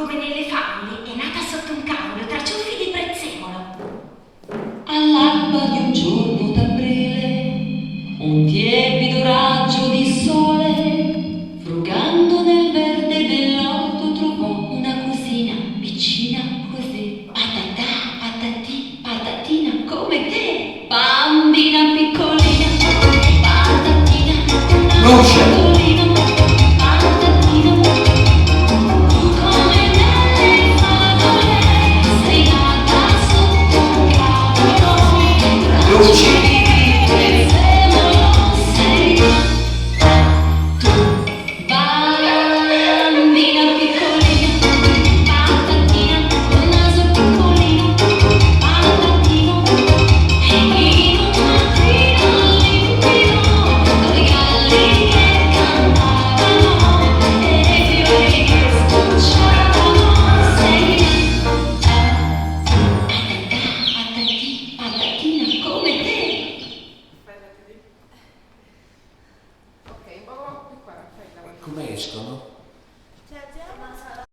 come nelle favole, è nata sotto un cavolo tra ciuffi di prezzemolo. All'alba di un giorno d'aprile, un tiepido raggio di sole, frugando nel verde dell'orto, trovò una cosina vicina così. Patatà, patatì, patatina come te, bambina piccolina, patatina, Luce! piccolina, patatina. Tu come nelle favole, sei nata sotto un cavolo. Luci! Bambina piccolina, patatina, col naso piccolino, patatino, e in un mattino limpido, coi galli che cantavano, e i fiori che sbocciavano, sei patatì, patatina come te. Ok, un po' più qua, fai la Come escono?